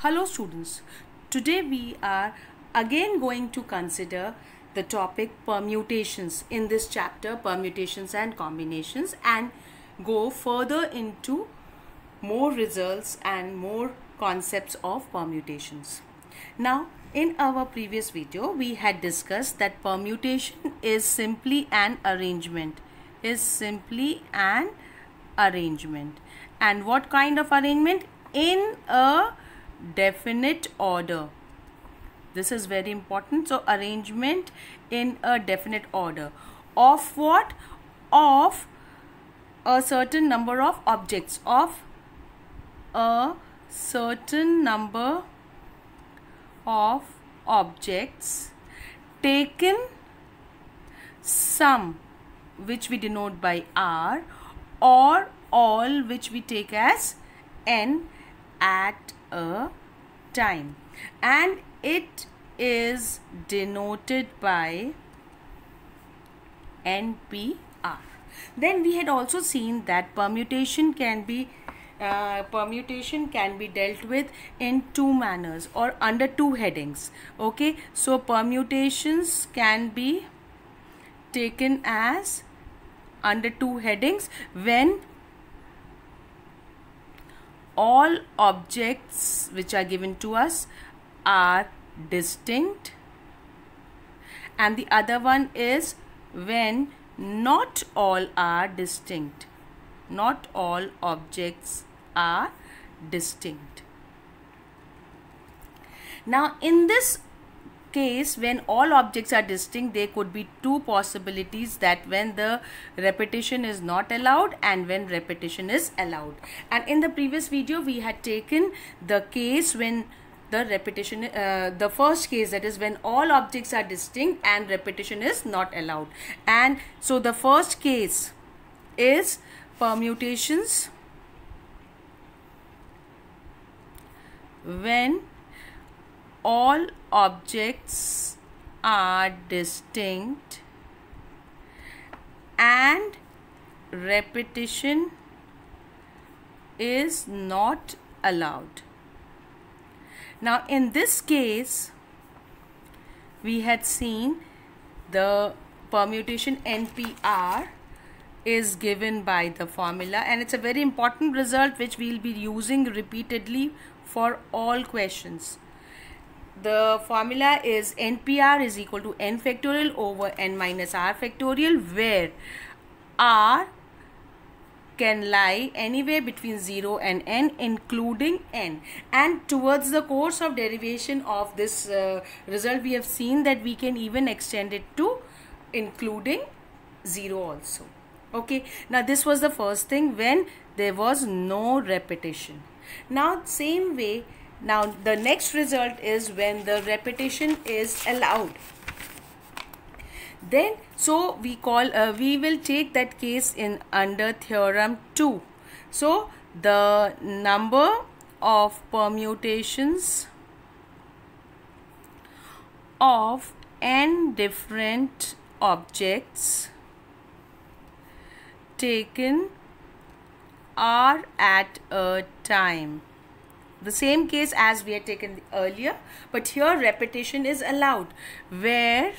Hello students, today we are again going to consider the topic permutations in this chapter, permutations and combinations, and go further into more results and more concepts of permutations. Now in our previous video we had discussed that permutation is simply an arrangement, and what kind of arrangement? In a definite order. This is very important. So arrangement in a definite order of what? Of a certain number of objects, of a certain number of objects, taken some which we denote by R, or all which we take as N at a time, and it is denoted by NPR. Then we had also seen that permutation can be dealt with in two manners or under two headings. Okay, so permutations can be taken as under two headings when all objects which are given to us are distinct, and the other one is when not all are distinct, not all objects are distinct. Now in this case, when all objects are distinct, there could be two possibilities, that when the repetition is not allowed and when repetition is allowed. And in the previous video we had taken the case when the repetition, the first case, that is when all objects are distinct and repetition is not allowed. And so the first case is permutations when all objects are distinct and repetition is not allowed. Now in this case we had seen the permutation NPR is given by the formula, and it's a very important result which we will be using repeatedly for all questions. The formula is NPR is equal to n factorial over n minus r factorial, where r can lie anywhere between 0 and n, including n. And towards the course of derivation of this result, we have seen that we can even extend it to including 0 also. Okay, now this was the first thing, when there was no repetition. Now same way, now the next result is when the repetition is allowed. Then so we will take that case in under theorem 2. So the number of permutations of n different objects taken are at a time. The same case as we had taken earlier, but here repetition is allowed, where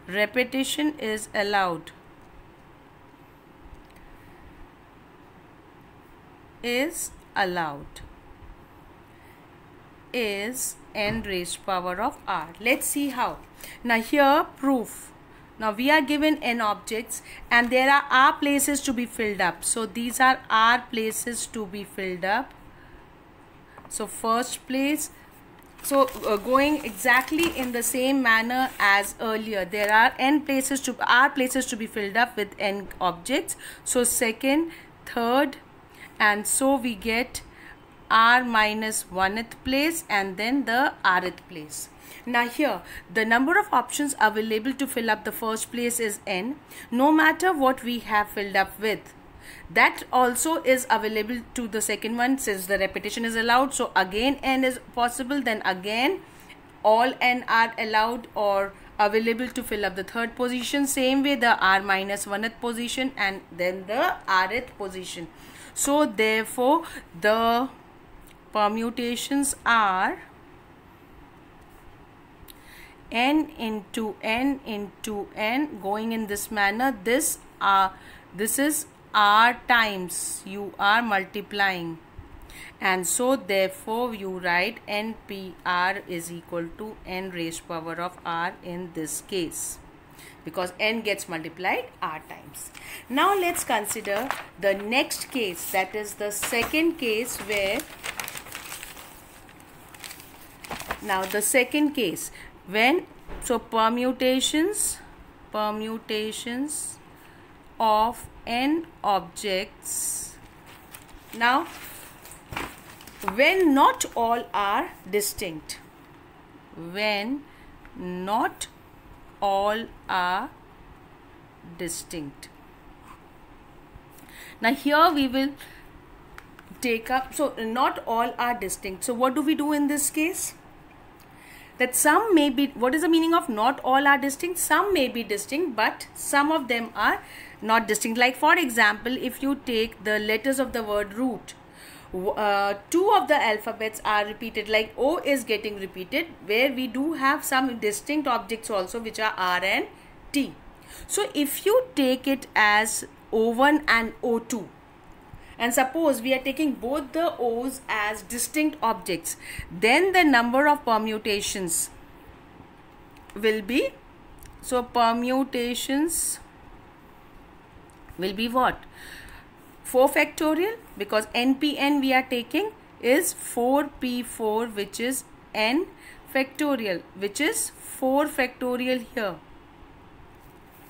repetition is allowed is n raised power of r. Let's see how. Now here proof. Now we are given n objects and there are r places to be filled up. So these are r places to be filled up. So first place, so going exactly in the same manner as earlier, there are r places to be filled up with n objects. So second, third, and so we get r minus 1th place and then the rth place. Now here the number of options available to fill up the first place is n, no matter what we have filled up with. That also is available to the second one, since the repetition is allowed. So again n is possible, then again all n are allowed or available to fill up the third position. Same way the r minus 1th position and then the rth position. So therefore the permutations are n into n into n going in this manner. This is r times you are multiplying, and so therefore you write NPR is equal to n raised power of r in this case, because n gets multiplied r times. Now let's consider the next case, that is the second case, where now the second case when permutations of n objects, now when not all are distinct, when not all are distinct. Now here we will take up, so not all are distinct. So what do we do in this case? That some may be, what is the meaning of not all are distinct? Some may be distinct, but some of them are not distinct. Like for example, if you take the letters of the word root, two of the alphabets are repeated, like O is getting repeated, where we do have some distinct objects also, which are R and T. So if you take it as O1 and O2, and suppose we are taking both the O's as distinct objects, then the number of permutations will be, so permutations will be what? 4 factorial, because NPN we are taking is 4P4, which is n factorial, which is 4 factorial here.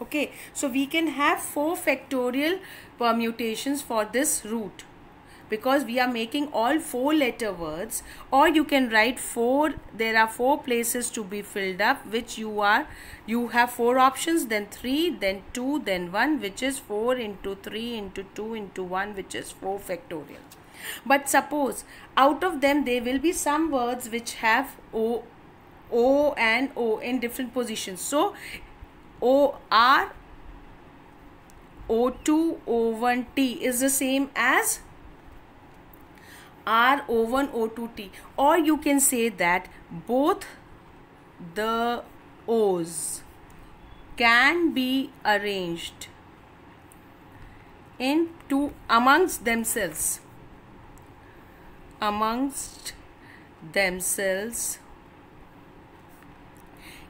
Okay, so we can have 4 factorial permutations for this root, because we are making all 4 letter words. Or you can write 4, there are 4 places to be filled up, which you have 4 options, then 3, then 2, then 1, which is 4 into 3 into 2 into 1, which is 4 factorial. But suppose out of them there will be some words which have O and O in different positions. So OR, O2, O1T is the same as R, O1, O2T. Or you can say that both the O's can be arranged into amongst themselves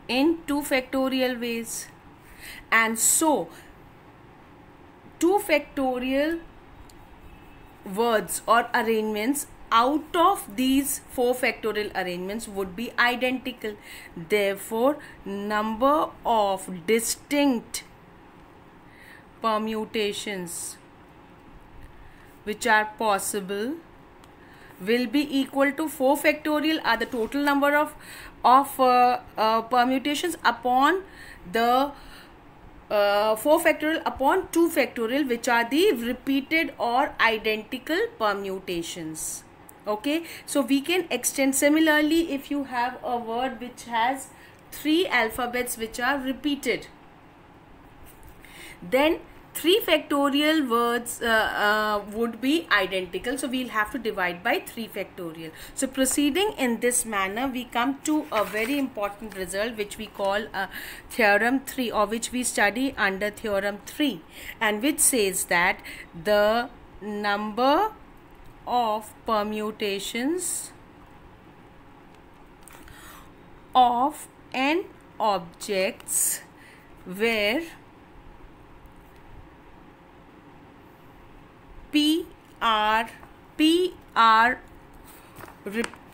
in 2 factorial ways. And so 2 factorial words or arrangements out of these 4 factorial arrangements would be identical. Therefore, number of distinct permutations which are possible will be equal to 4 factorial are the total number of permutations upon the 4 factorial upon 2 factorial, which are the repeated or identical permutations. Okay, so we can extend. Similarly, if you have a word which has 3 alphabets which are repeated, then 3 factorial words would be identical, so we'll have to divide by 3 factorial. So proceeding in this manner, we come to a very important result which we call theorem 3, or which we study under theorem 3, and which says that the number of permutations of n objects where P are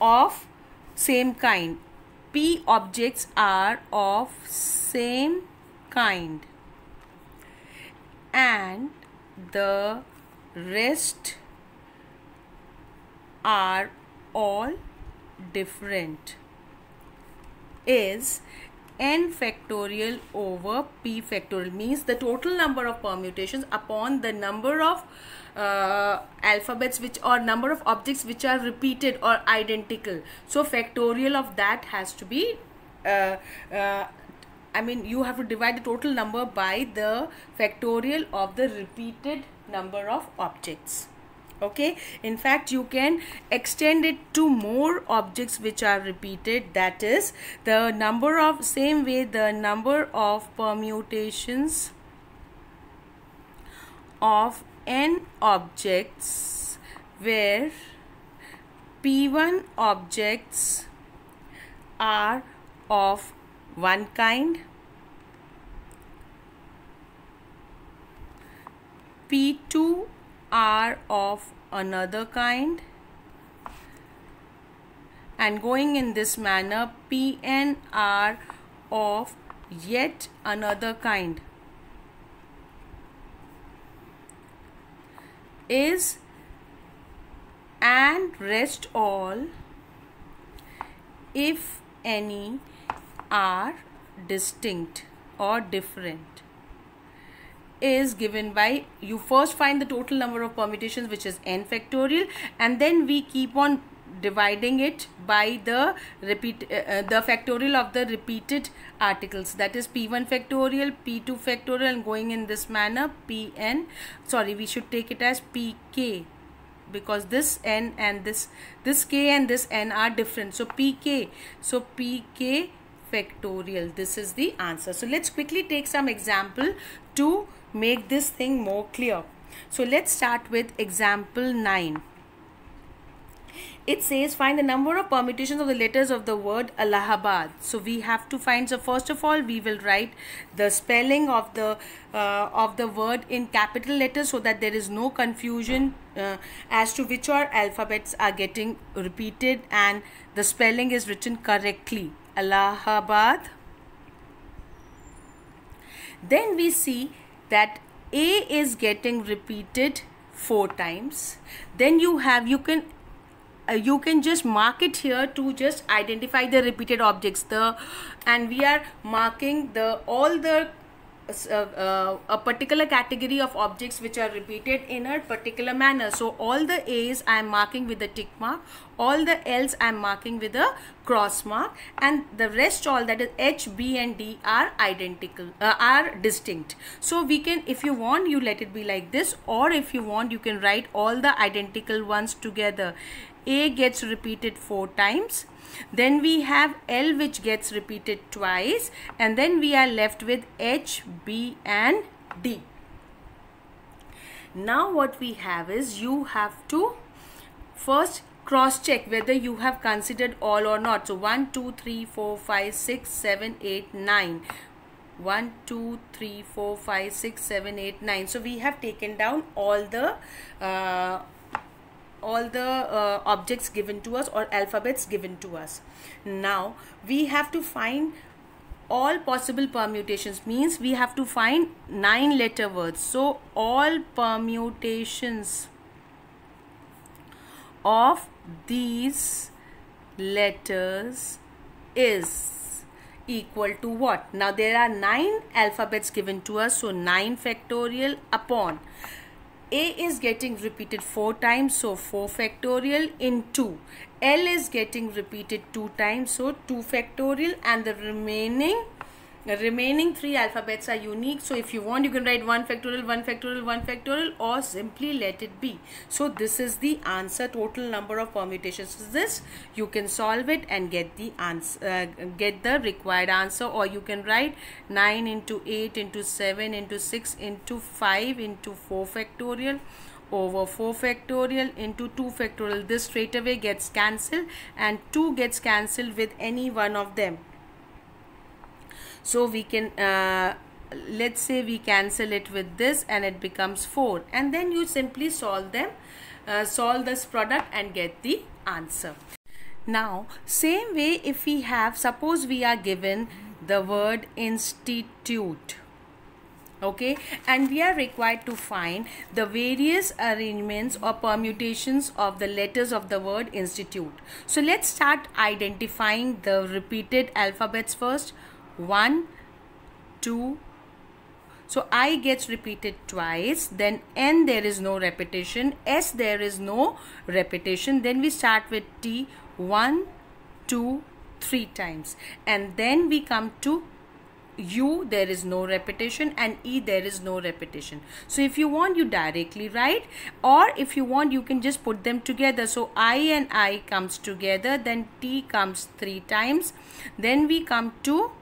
of same kind. P objects are of same kind, and the rest are all different is n factorial over p factorial. Means the total number of permutations upon the number of alphabets which, or number of objects which are repeated or identical. So factorial of that has to be you have to divide the total number by the factorial of the repeated number of objects. Okay, in fact you can extend it to more objects which are repeated. That is, the number of, same way, the number of permutations of n objects where p1 objects are of one kind, p2 are of another kind, and going in this manner, pn are of yet another kind, is and rest all, if any, are distinct or different, is given by, you first find the total number of permutations, which is n factorial, and then we keep on dividing it by the the factorial of the repeated articles, that is p1 factorial, p2 factorial, and going in this manner, pn, sorry, we should take it as pk, because this n and this k and this n are different, so pk, so pk factorial. This is the answer. So let's quickly take some example to make this thing more clear. So let's start with example 9. It says find the number of permutations of the letters of the word Allahabad. So we have to find, so first of all we will write the spelling of the word in capital letters, so that there is no confusion as to which all alphabets are getting repeated and the spelling is written correctly. Allahabad. Then we see that A is getting repeated 4 times. Then you can just mark it here to just identify the repeated objects. And we are marking all the a particular category of objects which are repeated in a particular manner. So all the A's I am marking with a tick mark, all the L's I am marking with a cross mark, and the rest all, that is H, B and D, are identical, are distinct. So we can, if you want, you let it be like this, or if you want, you can write all the identical ones together. A gets repeated 4 times. Then we have L, which gets repeated twice, and then we are left with H, B and D. Now what we have is, you have to first cross check whether you have considered all or not. So 1, 2, 3, 4, 5, 6, 7, 8, 9. 1, 2, 3, 4, 5, 6, 7, 8, 9. So we have taken down all the objects given to us, or alphabets given to us. Now we have to find all possible permutations, means we have to find 9 letter words. So all permutations of these letters is equal to what? Now there are 9 alphabets given to us, so 9 factorial upon A is getting repeated 4 times, so 4 factorial into L is getting repeated 2 times, so 2 factorial, and the remaining 3 alphabets are unique. So if you want, you can write 1 factorial, 1 factorial, 1 factorial, or simply let it be. So this is the answer, total number of permutations is this. You can solve it and get the answer, get the required answer, or you can write 9 into 8 into 7 into 6 into 5 into 4 factorial over 4 factorial into 2 factorial. This straight away gets cancelled, and 2 gets cancelled with any one of them. So we can, let's say we cancel it with this and it becomes 4, and then you simply solve them, solve this product and get the answer. Now same way, if we have, suppose we are given the word institute, okay, and we are required to find the various arrangements or permutations of the letters of the word institute. So let's start identifying the repeated alphabets first. 1, 2, so I gets repeated twice, then N there is no repetition, S there is no repetition, then we start with T 1, 2, 3 times, and then we come to U there is no repetition, and E there is no repetition. So if you want, you directly write, or if you want, you can just put them together. So I and I comes together, then T comes 3 times, then we come to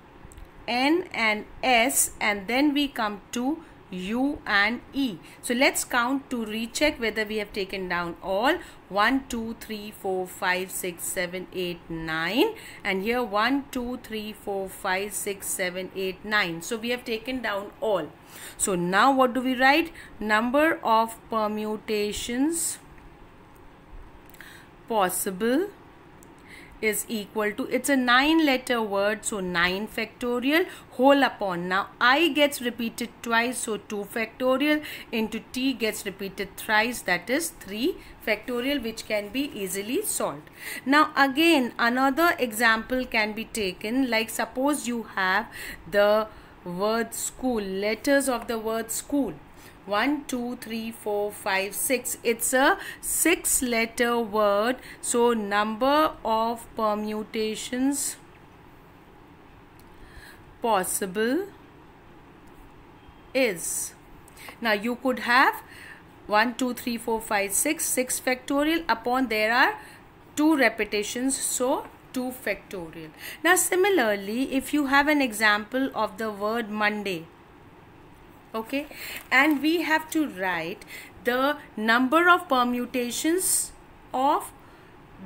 N and S, and then we come to U and E. So let's count to recheck whether we have taken down all. 1 2 3 4 5 6 7 8 9, and here 1 2 3 4 5 6 7 8 9. So we have taken down all. So now what do we write? Number of permutations possible is equal to, it's a 9-letter word, so 9 factorial whole upon, now I gets repeated twice, so 2 factorial into T gets repeated thrice, that is 3 factorial, which can be easily solved. Now again another example can be taken, like suppose you have the word school, letters of the word school. 1 2 3 4 5 6, it's a 6-letter word, so number of permutations possible is, now you could have 1 2 3 4 5 6 factorial upon, there are 2 repetitions, so 2 factorial. Now similarly, if you have an example of the word Monday, okay, and we have to write the number of permutations of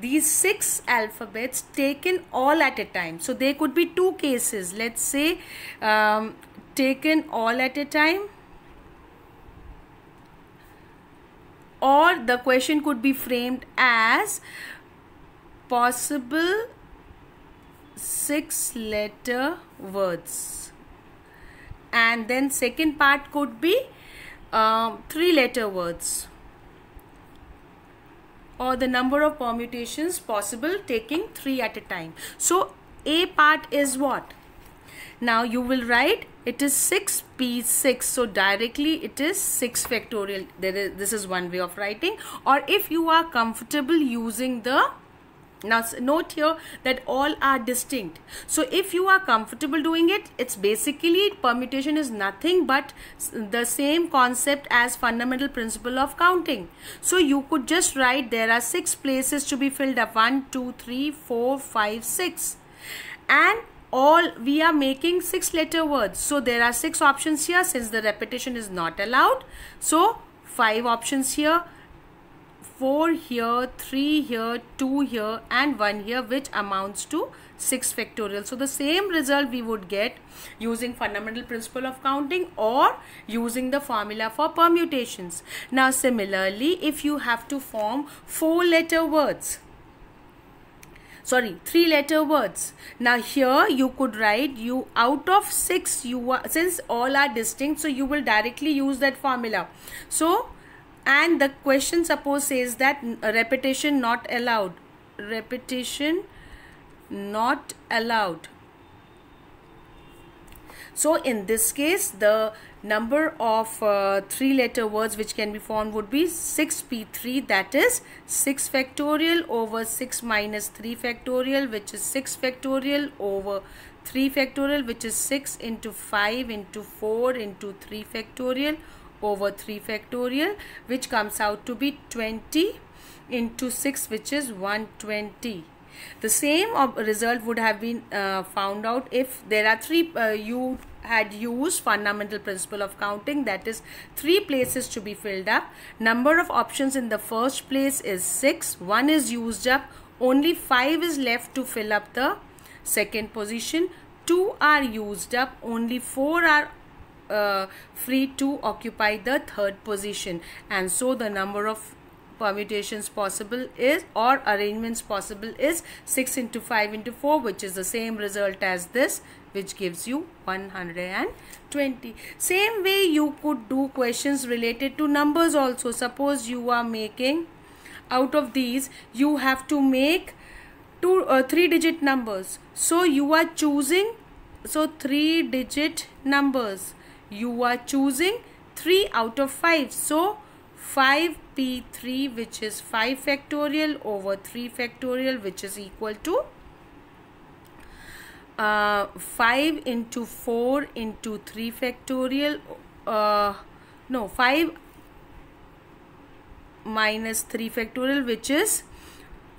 these 6 alphabets taken all at a time. So there could be 2 cases, let's say taken all at a time, or the question could be framed as possible 6-letter words. And then second part could be 3-letter words, or the number of permutations possible taking 3 at a time. So A part is what? Now you will write it is 6p6, so directly it is 6 factorial. This is one way of writing. Or if you are comfortable using the, now note here that all are distinct. So if you are comfortable doing it, it's basically, permutation is nothing but the same concept as fundamental principle of counting. So you could just write there are 6 places to be filled up, 1 2 3 4 5 6, and all we are making 6-letter words. So there are 6 options here, since the repetition is not allowed. So 5 options here, 4 here, 3 here, 2 here, and 1 here, which amounts to 6 factorial. So the same result we would get using fundamental principle of counting or using the formula for permutations. Now similarly, if you have to form 4-letter words, sorry, 3-letter words, now here you could write, you out of 6, you are, since all are distinct, so you will directly use that formula. So, and the question suppose says that repetition not allowed, repetition not allowed. So in this case, the number of 3-letter words which can be formed would be 6p3, that is 6 factorial over 6 minus 3 factorial, which is 6 factorial over 3 factorial, which is 6 into 5 into 4 into 3 factorial over 3 factorial, which comes out to be 20 into 6, which is 120. The same result would have been found out if there are 3, you had used fundamental principle of counting, that is 3 places to be filled up. Number of options in the first place is 6, 1 is used up, only 5 is left to fill up the second position, 2 are used up, only 4 are free to occupy the third position, and so the number of permutations possible is, or arrangements possible is 6 into 5 into 4, which is the same result as this, which gives you 120. Same way you could do questions related to numbers also. Suppose you are making, out of these you have to make 3-digit numbers, so you are choosing, so 3-digit numbers, you are choosing 3 out of 5, so 5p3, which is 5 factorial over 3 factorial, which is equal to 5 into 4 into 3 factorial, no, 5 minus 3 factorial, which is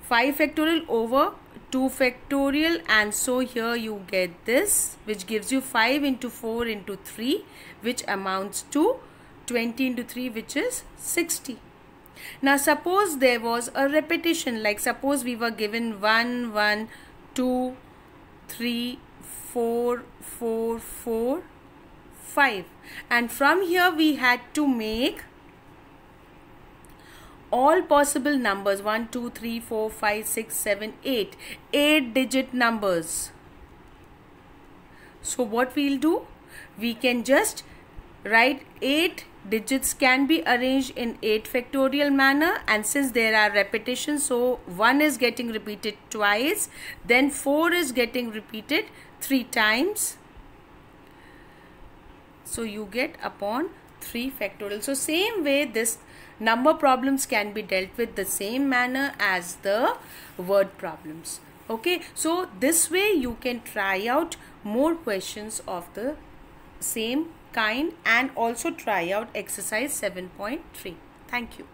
5 factorial over 2 factorial, and so here you get this, which gives you 5 into 4 into 3, which amounts to 20 into 3, which is 60. Now suppose there was a repetition, like suppose we were given 1, 1, 2, 3, 4, 4, 4, 5, and from here we had to make all possible numbers 1, 2, 3, 4, 5, 6, 7, 8 8-digit numbers. So what we'll do, we can just write 8 digits can be arranged in 8 factorial manner, and since there are repetitions, so 1 is getting repeated twice, then 4 is getting repeated 3 times, so you get upon 3 factorial. So same way this number problems can be dealt with the same manner as the word problems. Okay, so this way you can try out more questions of the same kind and also try out exercise 7.3. Thank you.